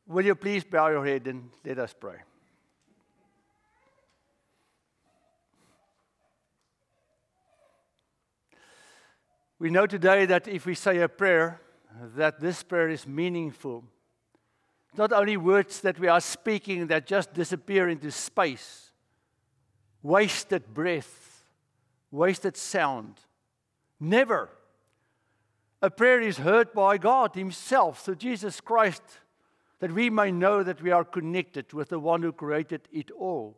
Will you please bow your head and let us pray? We know today that if we say a prayer, that this prayer is meaningful. Not only words that we are speaking that just disappear into space, wasted breath, wasted sound. Never. A prayer is heard by God Himself through Jesus Christ, that we may know that we are connected with the one who created it all.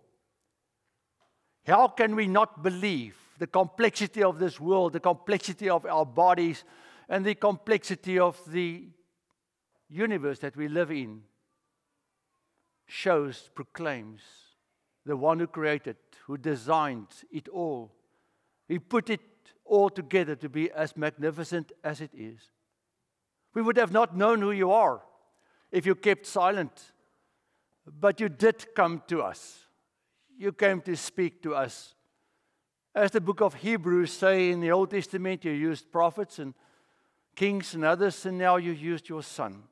How can we not believe the complexity of this world, the complexity of our bodies, and the complexity of the universe that we live in? Shows, proclaims the one who created, who designed it all. He put it all together to be as magnificent as it is. We would have not known who you are if you kept silent, but you did come to us. You came to speak to us. As the book of Hebrews say, in the Old Testament, you used prophets and kings and others, and now you used your Son.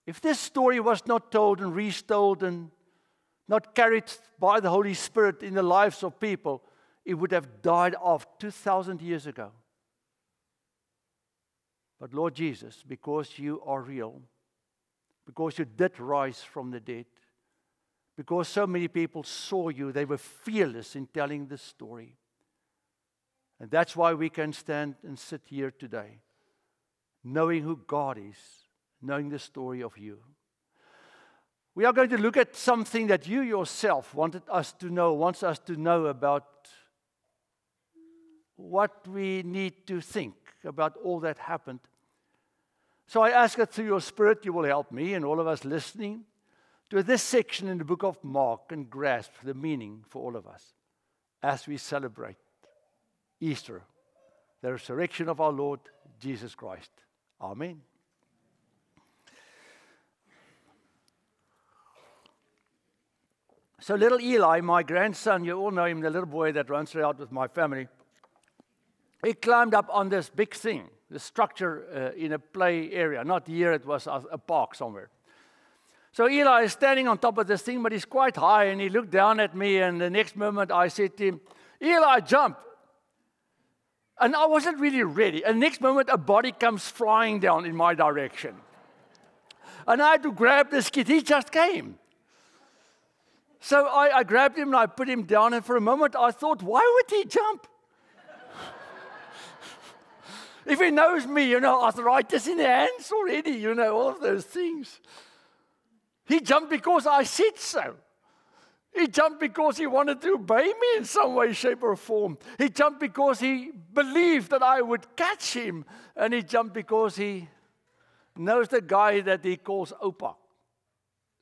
If this story was not told and retold and not carried by the Holy Spirit in the lives of people, it would have died off 2,000 years ago. But Lord Jesus, because you are real, because you did rise from the dead, because so many people saw you, they were fearless in telling this story. And that's why we can stand and sit here today, knowing who God is, knowing the story of you. We are going to look at something that you yourself wants us to know about what we need to think about all that happened. So I ask that through your Spirit you will help me and all of us listening to this section in the book of Mark and grasp the meaning for all of us as we celebrate Easter, the resurrection of our Lord Jesus Christ. Amen. So little Eli, my grandson, you all know him, the little boy that runs around with my family, he climbed up on this big thing, the structure in a play area. Not here, it was a park somewhere. So Eli is standing on top of this thing, but he's quite high, and he looked down at me, and the next moment I said to him, Eli, jump. And I wasn't really ready. And the next moment, a body comes flying down in my direction. And I had to grab this kid. He just came. So I grabbed him, and I put him down, and for a moment I thought, why would he jump? If he knows me, arthritis in the hands already, all of those things. He jumped because I said so. He jumped because he wanted to obey me in some way, shape, or form. He jumped because he believed that I would catch him. And he jumped because he knows the guy that he calls Opa,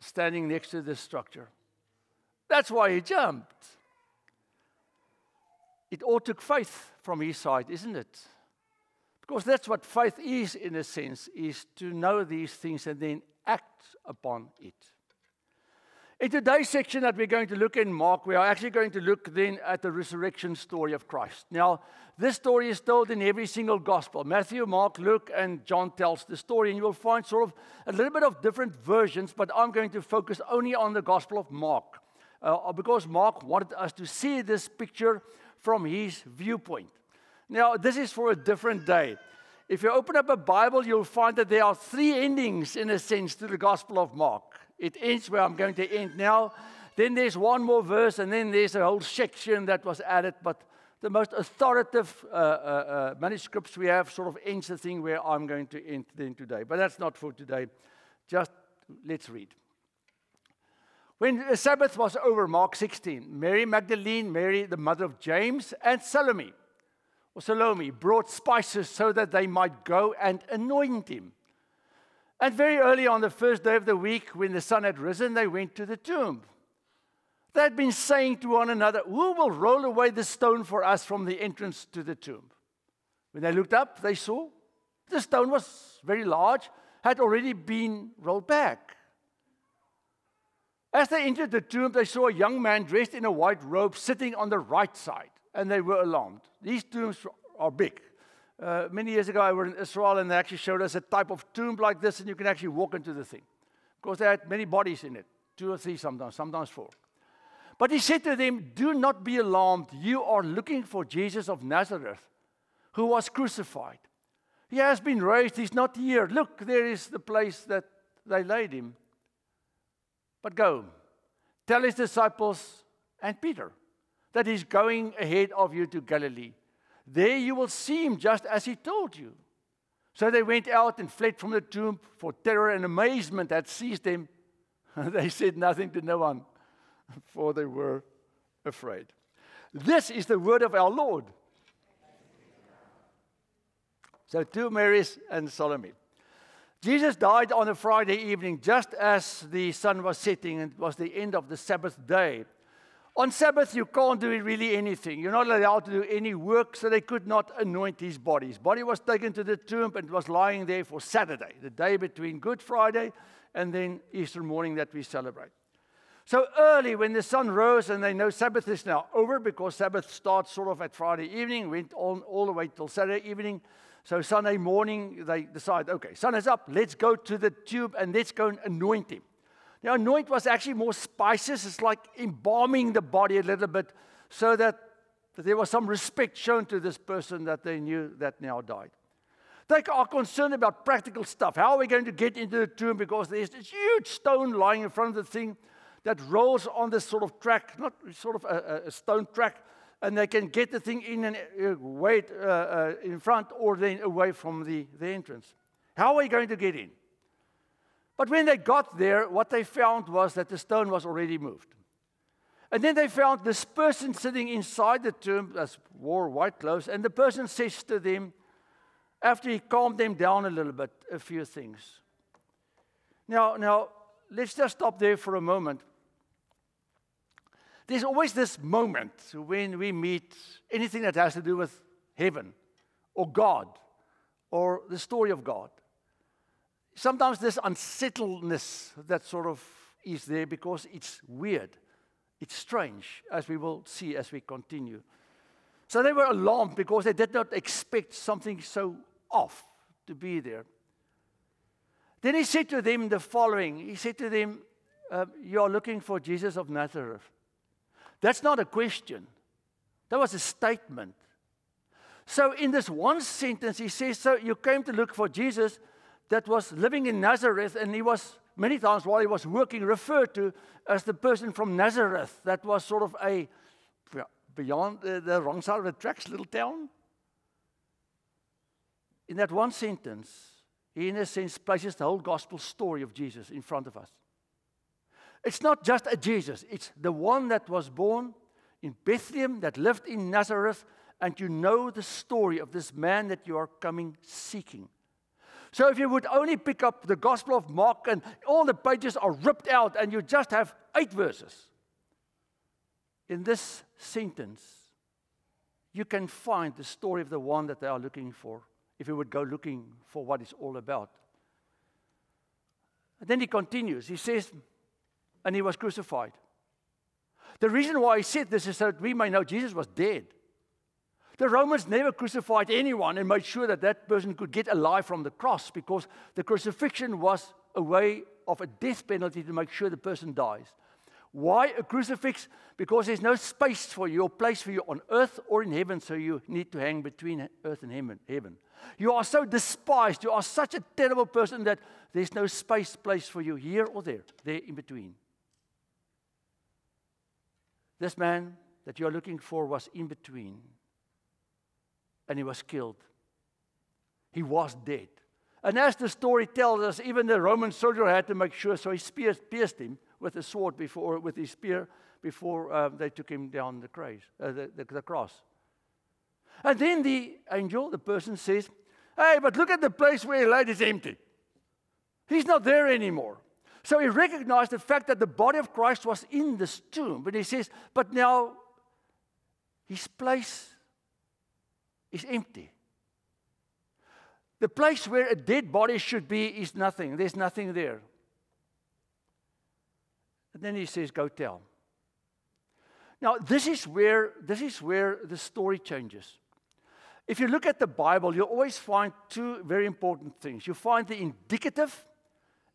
standing next to this structure. That's why he jumped. It all took faith from his side, isn't it? Because that's what faith is, in a sense, is to know these things and then act upon it. In today's section that we're going to look in Mark, we are actually going to look then at the resurrection story of Christ. Now, this story is told in every single gospel. Matthew, Mark, Luke, and John tells the story, and you will find sort of a little bit of different versions, but I'm going to focus only on the gospel of Mark, because Mark wanted us to see this picture from his viewpoint. Now, this is for a different day. If you open up a Bible, you'll find that there are three endings, in a sense, to the Gospel of Mark. It ends where I'm going to end now. Then there's one more verse, and then there's a whole section that was added. But the most authoritative manuscripts we have sort of ends the thing where I'm going to end then today. But that's not for today. Just let's read. When the Sabbath was over, Mark 16, Mary Magdalene, Mary the mother of James, and Salome brought spices so that they might go and anoint him. And very early on the first day of the week, when the sun had risen, they went to the tomb. They had been saying to one another, who will roll away the stone for us from the entrance to the tomb? When they looked up, they saw the stone was very large, had already been rolled back. As they entered the tomb, they saw a young man dressed in a white robe sitting on the right side. And they were alarmed. These tombs are big. Many years ago, I was in Israel, and they actually showed us a type of tomb like this, and you can actually walk into the thing. Because they had many bodies in it, 2 or 3 sometimes 4. But he said to them, do not be alarmed. You are looking for Jesus of Nazareth, who was crucified. He has been raised. He's not here. Look, there is the place that they laid him. But go, tell his disciples and Peter that he's going ahead of you to Galilee. There you will see him just as he told you. So they went out and fled from the tomb, for terror and amazement had seized them. They said nothing to no one, for they were afraid. This is the word of our Lord. So 2 Marys and Salome. Jesus died on a Friday evening, just as the sun was setting, and it was the end of the Sabbath day. On Sabbath, you can't do really anything. You're not allowed to do any work, so they could not anoint his body. His body was taken to the tomb and was lying there for Saturday, the day between Good Friday and then Easter morning that we celebrate. So early, when the sun rose, and they know Sabbath is now over, because Sabbath starts sort of at Friday evening, went on all the way till Saturday evening. So Sunday morning, they decide, okay, sun is up, let's go to the tomb and let's go and anoint him. Now, anoint was actually more spices. It's like embalming the body a little bit so that there was some respect shown to this person that they knew that now died. They are concerned about practical stuff. How are we going to get into the tomb? Because there's this huge stone lying in front of the thing that rolls on this sort of track, not sort of a stone track, and they can get the thing in and wait in front or then away from the entrance. How are we going to get in? But when they got there, what they found was that the stone was already moved. And then they found this person sitting inside the tomb that wore white clothes, and the person says to them, after he calmed them down a little bit, a few things. Now, let's just stop there for a moment. There's always this moment when we meet anything that has to do with heaven or God or the story of God. Sometimes this unsettledness that sort of is there because it's weird. It's strange, as we will see as we continue. So they were alarmed because they did not expect something so off to be there. Then he said to them the following. He said to them, you are looking for Jesus of Nazareth. That's not a question. That was a statement. So in this one sentence, he says, so you came to look for Jesus that was living in Nazareth, and he was, many times while he was working, referred to as the person from Nazareth. That was sort of a, beyond the wrong side of the tracks, little town. In that one sentence, he in a sense places the whole gospel story of Jesus in front of us. It's not just a Jesus, it's the one that was born in Bethlehem, that lived in Nazareth, and you know the story of this man that you are coming seeking. So if you would only pick up the Gospel of Mark and all the pages are ripped out and you just have 8 verses, in this sentence, you can find the story of the one that they are looking for, if you would go looking for what it's all about. And then he continues. He says, and he was crucified. The reason why he said this is so that we may know Jesus was dead. The Romans never crucified anyone and made sure that that person could get alive from the cross, because the crucifixion was a way of a death penalty to make sure the person dies. Why a crucifix? Because there's no space for you or place for you on earth or in heaven, so you need to hang between earth and heaven. You are so despised, you are such a terrible person that there's no place for you here or there in between. This man that you are looking for was in between. And he was killed. He was dead. And as the story tells us, even the Roman soldier had to make sure, so he pierced him with a sword with his spear before they took him down the cross. And then the angel, the person says, hey, but look at the place where he laid, is empty. He's not there anymore. So he recognized the fact that the body of Christ was in this tomb. But he says, but now his place is empty. The place where a dead body should be is nothing. There's nothing there. And then he says, go tell. Now, this is where the story changes. if you look at the Bible, you'll always find two very important things. You find the indicative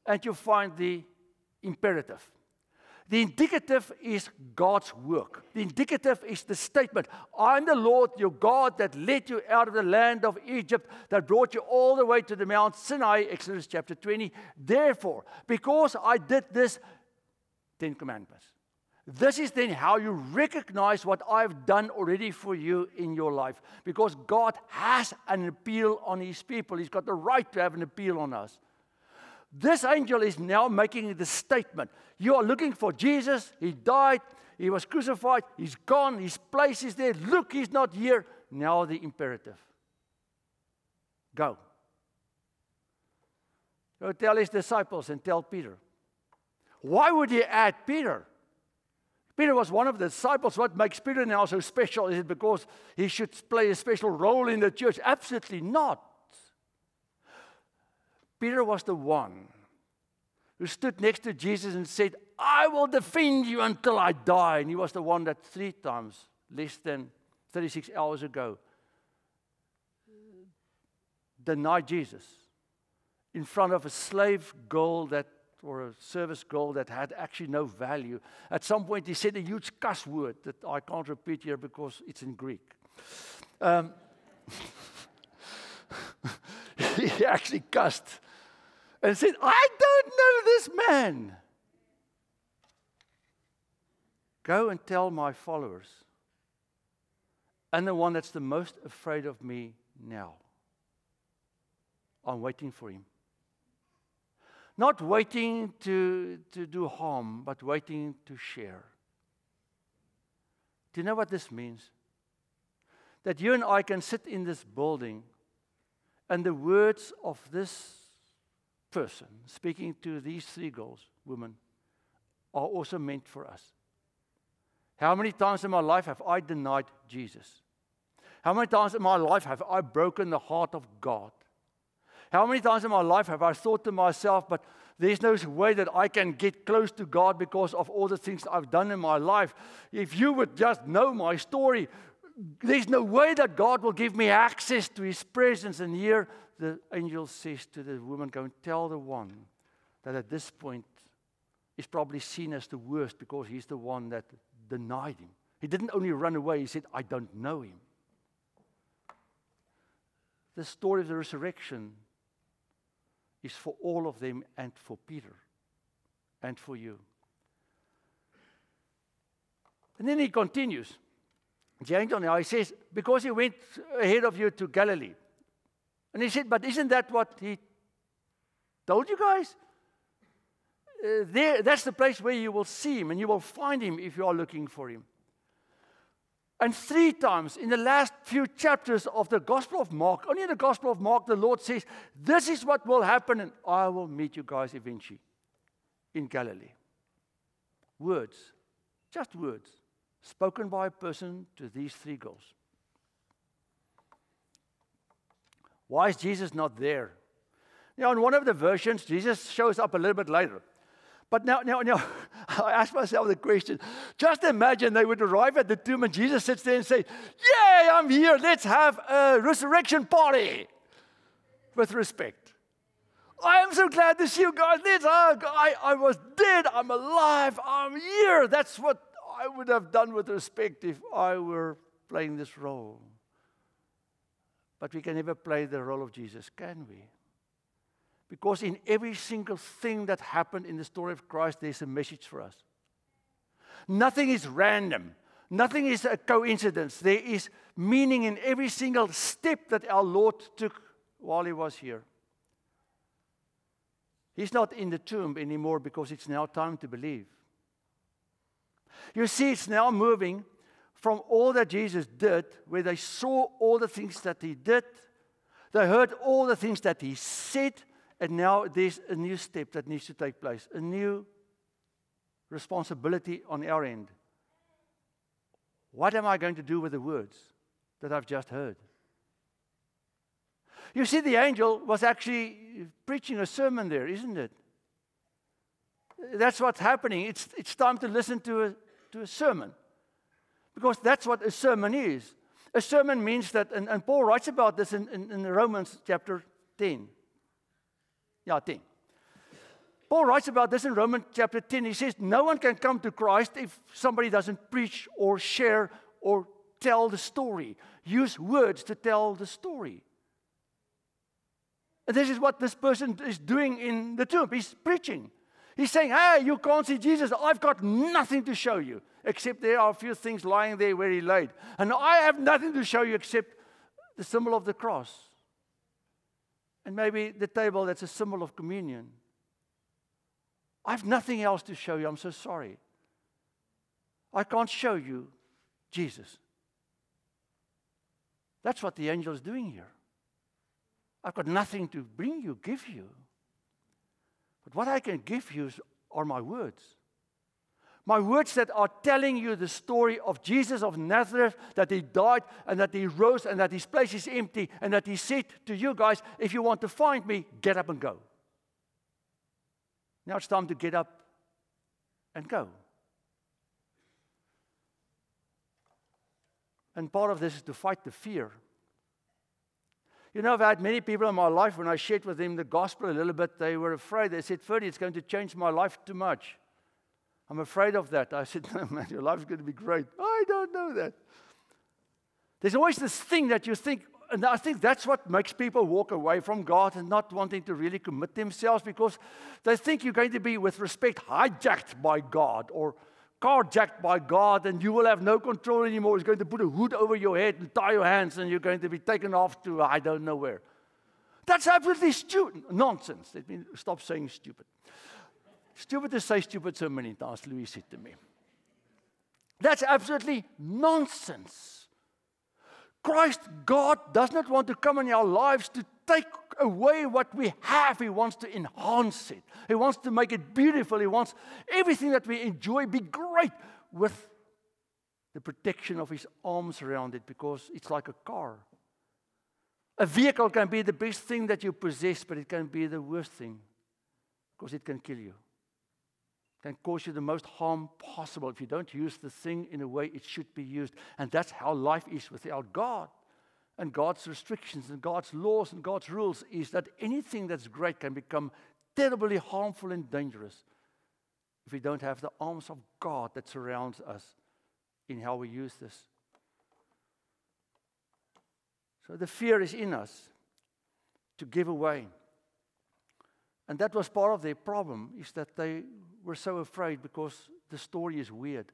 and you find the imperative. The indicative is God's work. The indicative is the statement, I'm the Lord your God that led you out of the land of Egypt, that brought you all the way to the Mount Sinai, Exodus chapter 20. Therefore, because I did this, 10 Commandments. This is then how you recognize what I've done already for you in your life. Because God has an appeal on His people. He's got the right to have an appeal on us. This angel is now making the statement. You are looking for Jesus. He died. He was crucified. He's gone. His place is there. Look, He's not here. Now the imperative. Go. Go tell His disciples and tell Peter. Why would He add Peter? Peter was one of the disciples. What makes Peter now so special? Is it because he should play a special role in the church? Absolutely not. Peter was the one who stood next to Jesus and said, I will defend you until I die. And he was the one that 3 times, less than 36 hours ago, denied Jesus in front of a slave girl or a service girl that had actually no value. At some point he said a huge cuss word that I can't repeat here because it's in Greek. He actually cussed and said, I don't know this man. Go and tell my followers, and the one that's the most afraid of me now. I'm waiting for him. Not waiting to do harm, but waiting to share. Do you know what this means? That you and I can sit in this building and the words of this person speaking to these 3 girls, women, are also meant for us. How many times in my life have I denied Jesus? How many times in my life have I broken the heart of God? How many times in my life have I thought to myself, but there's no way that I can get close to God because of all the things I've done in my life. If you would just know my story, there's no way that God will give me access to His presence. And here the angel says to the woman, go and tell the one that at this point is probably seen as the worst because he's the one that denied Him. He didn't only run away, he said, I don't know Him. The story of the resurrection is for all of them and for Peter and for you. And then he continues. The angel now, he says, because he went ahead of you to Galilee. And he said, but isn't that what he told you guys? That's the place where you will see Him and you will find Him if you are looking for Him. And 3 times in the last few chapters of the Gospel of Mark, only in the Gospel of Mark, the Lord says, this is what will happen and I will meet you guys eventually in Galilee. Words, just words, spoken by a person to these 3 girls. Why is Jesus not there? Now, in one of the versions, Jesus shows up a little bit later. But now, I ask myself the question, just imagine they would arrive at the tomb and Jesus sits there and say, yay, I'm here, let's have a resurrection party. With respect. I am so glad to see you guys. I was dead, I'm alive, I'm here. That's what I would have done with respect if I were playing this role. But we can never play the role of Jesus, can we? Because in every single thing that happened in the story of Christ, there's a message for us. Nothing is random. Nothing is a coincidence. There is meaning in every single step that our Lord took while He was here. He's not in the tomb anymore because it's now time to believe. You see, it's now moving from all that Jesus did, where they saw all the things that He did, they heard all the things that He said, and now there's a new step that needs to take place, a new responsibility on our end. What am I going to do with the words that I've just heard? You see, the angel was actually preaching a sermon there, isn't it? That's what's happening. It's time to listen to a sermon. Because that's what a sermon is. A sermon means that, and Paul writes about this in Romans chapter 10. Yeah, 10. Paul writes about this in Romans chapter 10. He says, no one can come to Christ if somebody doesn't preach or share or tell the story. Use words to tell the story. And this is what this person is doing in the tomb. He's preaching. He's saying, hey, you can't see Jesus. I've got nothing to show you, except there are a few things lying there where he laid. And I have nothing to show you except the symbol of the cross. And maybe the table that's a symbol of communion. I have nothing else to show you. I'm so sorry. I can't show you Jesus. That's what the angel is doing here. I've got nothing to bring you, give you. But what I can give you are my words. My words that are telling you the story of Jesus of Nazareth, that he died and that he rose and that his place is empty and that he said to you guys, if you want to find me, get up and go. Now it's time to get up and go. And part of this is to fight the fear. You know, I've had many people in my life, when I shared with them the gospel a little bit, they were afraid. They said, Ferdy, it's going to change my life too much. I'm afraid of that. I said, no, man, your life is going to be great. I don't know that. There's always this thing that you think, and I think that's what makes people walk away from God and not wanting to really commit themselves, because they think you're going to be, with respect, hijacked by God or carjacked by God, and you will have no control anymore. He's going to put a hood over your head and tie your hands, and you're going to be taken off to I don't know where. That's absolutely nonsense. Let me stop saying stupid. Stupid to say stupid so many times, Louis said to me. That's absolutely nonsense. Christ, God, does not want to come in our lives to take away what we have. He wants to enhance it. He wants to make it beautiful. He wants everything that we enjoy be great, with the protection of his arms around it, because it's like a car. A vehicle can be the best thing that you possess, but it can be the worst thing, because it can kill you. It can cause you the most harm possible if you don't use the thing in a way it should be used. And that's how life is without God. And God's restrictions and God's laws and God's rules is that anything that's great can become terribly harmful and dangerous if we don't have the arms of God that surrounds us in how we use this. So the fear is in us to give away. And that was part of their problem, is that they were so afraid because the story is weird.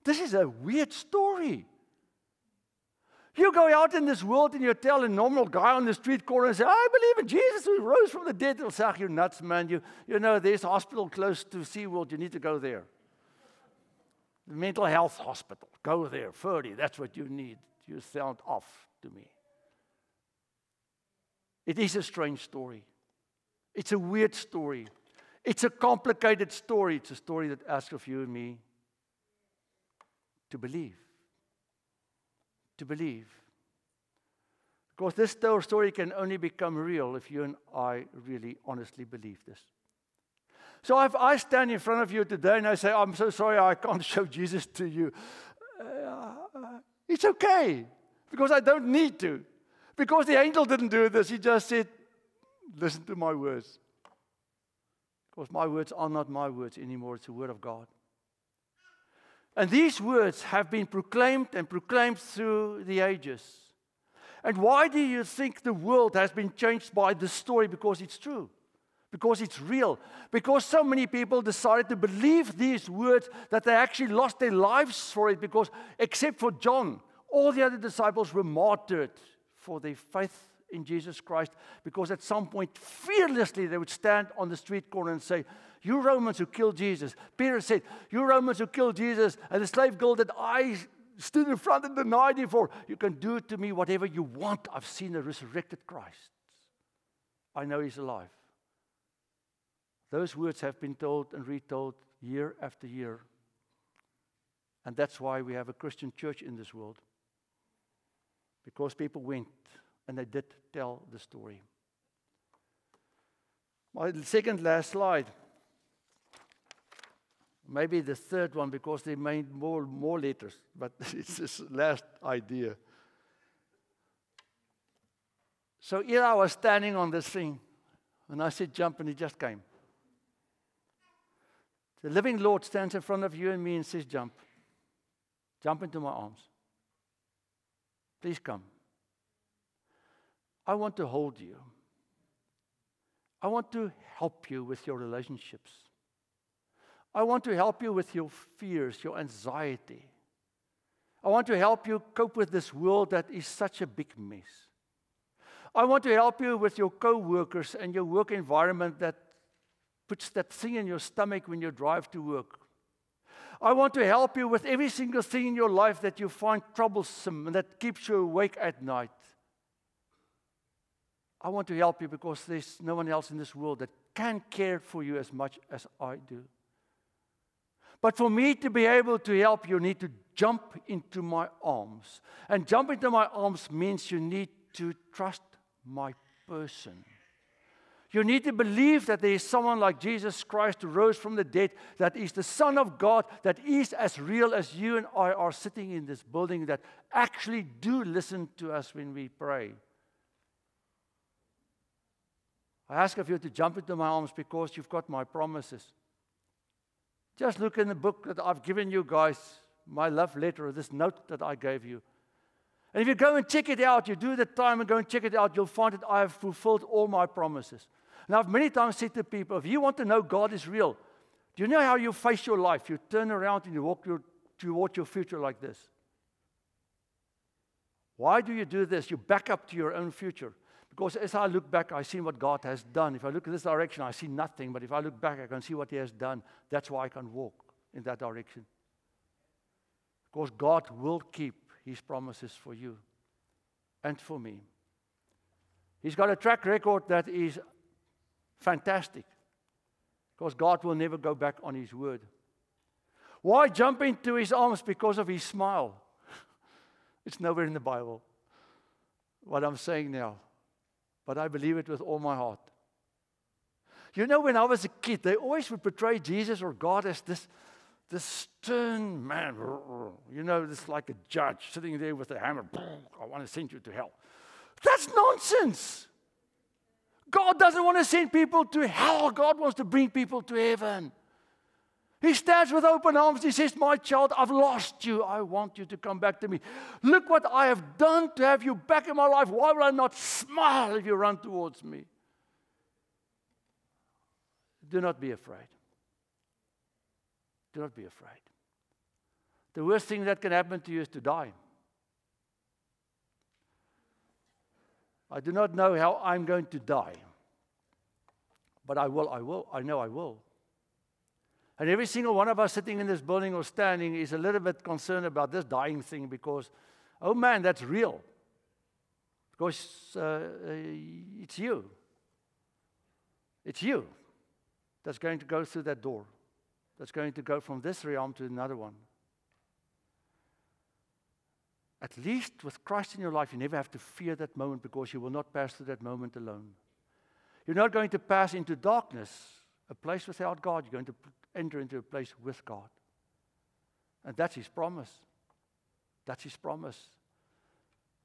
This is a weird story. You go out in this world and you tell a normal guy on the street corner and say, I believe in Jesus who rose from the dead. He'll say, you're nuts, man. You know, there's a hospital close to SeaWorld. You need to go there. The mental health hospital. Go there. Ferdy, that's what you need. You sound off to me. It is a strange story. It's a weird story. It's a complicated story. It's a story that asks of you and me to believe. To believe. Because this story can only become real if you and I really honestly believe this. So if I stand in front of you today and I say, I'm so sorry I can't show Jesus to you, it's okay, because I don't need to. Because the angel didn't do this. He just said, listen to my words. Because my words are not my words anymore. It's the word of God. And these words have been proclaimed and proclaimed through the ages. And why do you think the world has been changed by this story? Because it's true. Because it's real. Because so many people decided to believe these words that they actually lost their lives for it. Because except for John, all the other disciples were martyred for their faith in Jesus Christ. Because at some point, fearlessly, they would stand on the street corner and say, you Romans who killed Jesus. Peter said, you Romans who killed Jesus, and the slave girl that I stood in front and denied him for, you can do to me whatever you want. I've seen the resurrected Christ. I know he's alive. Those words have been told and retold year after year. And that's why we have a Christian church in this world. Because people went and they did tell the story. My second last slide. maybe the third one because they made more letters, but it's this last idea. So here I was standing on this thing, and I said, jump, and he just came. The living Lord stands in front of you and me and says, jump. Jump into my arms. Please come. I want to hold you. I want to help you with your relationships. I want to help you with your fears, your anxiety. I want to help you cope with this world that is such a big mess. I want to help you with your co-workers and your work environment that puts that thing in your stomach when you drive to work. I want to help you with every single thing in your life that you find troublesome and that keeps you awake at night. I want to help you because there's no one else in this world that can care for you as much as I do. But for me to be able to help you, need to jump into my arms. And jump into my arms means you need to trust my person. You need to believe that there is someone like Jesus Christ who rose from the dead, that is the Son of God, that is as real as you and I are sitting in this building, that actually do listen to us when we pray. I ask of you to jump into my arms because you've got my promises. Just look in the book that I've given you guys, my love letter, this note that I gave you. And if you go and check it out, you do the time and go and check it out, you'll find that I have fulfilled all my promises. And I've many times said to people, if you want to know God is real, do you know how you face your life? You turn around and you walk towards your future like this. Why do you do this? You back up to your own future. Because as I look back, I see what God has done. If I look in this direction, I see nothing. But if I look back, I can see what He has done. That's why I can walk in that direction. Because God will keep His promises for you and for me. He's got a track record that is fantastic. Because God will never go back on His word. Why jump into His arms? Because of His smile. It's nowhere in the Bible, what I'm saying now. But I believe it with all my heart. You know, when I was a kid, they always would portray Jesus or God as this stern man. You know, this like a judge sitting there with a hammer. I want to send you to hell. That's nonsense. God doesn't want to send people to hell. God wants to bring people to heaven. He stands with open arms. He says, my child, I've lost you. I want you to come back to me. Look what I have done to have you back in my life. Why will I not smile if you run towards me? Do not be afraid. Do not be afraid. The worst thing that can happen to you is to die. I do not know how I'm going to die. But I will. I know I will. And every single one of us sitting in this building or standing is a little bit concerned about this dying thing because, oh man, that's real. Because it's you. It's you that's going to go through that door. That's going to go from this realm to another one. At least with Christ in your life, you never have to fear that moment because you will not pass through that moment alone. You're not going to pass into darkness, a place without God. You're going to enter into a place with God. And that's His promise. That's His promise.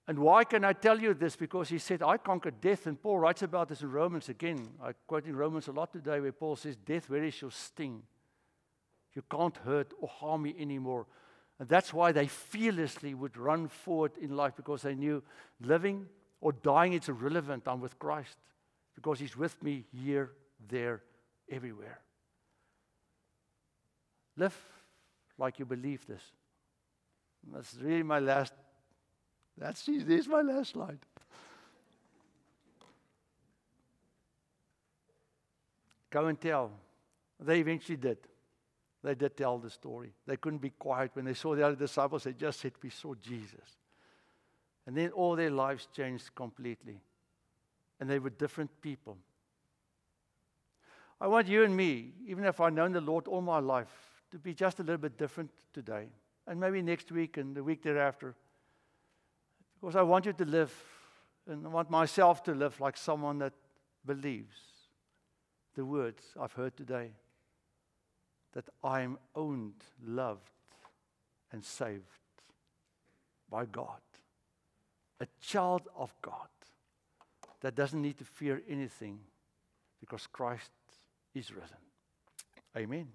And why can I tell you this? Because He said, I conquered death. And Paul writes about this in Romans again. I quote in Romans a lot today where Paul says, death, where is your sting? You can't hurt or harm me anymore. And that's why they fearlessly would run forward in life, because they knew living or dying, it's irrelevant. I'm with Christ because He's with me here, there, everywhere. Live like you believe this. That's really my last. There's my last slide. Go and tell. They eventually did. They did tell the story. They couldn't be quiet when they saw the other disciples. They just said, we saw Jesus. And then all their lives changed completely. And they were different people. I want you and me, even if I've known the Lord all my life, to be just a little bit different today. And maybe next week and the week thereafter. Because I want you to live, and I want myself to live like someone that believes the words I've heard today. that I'm owned, loved, and saved by God. A child of God that doesn't need to fear anything because Christ is risen. Amen.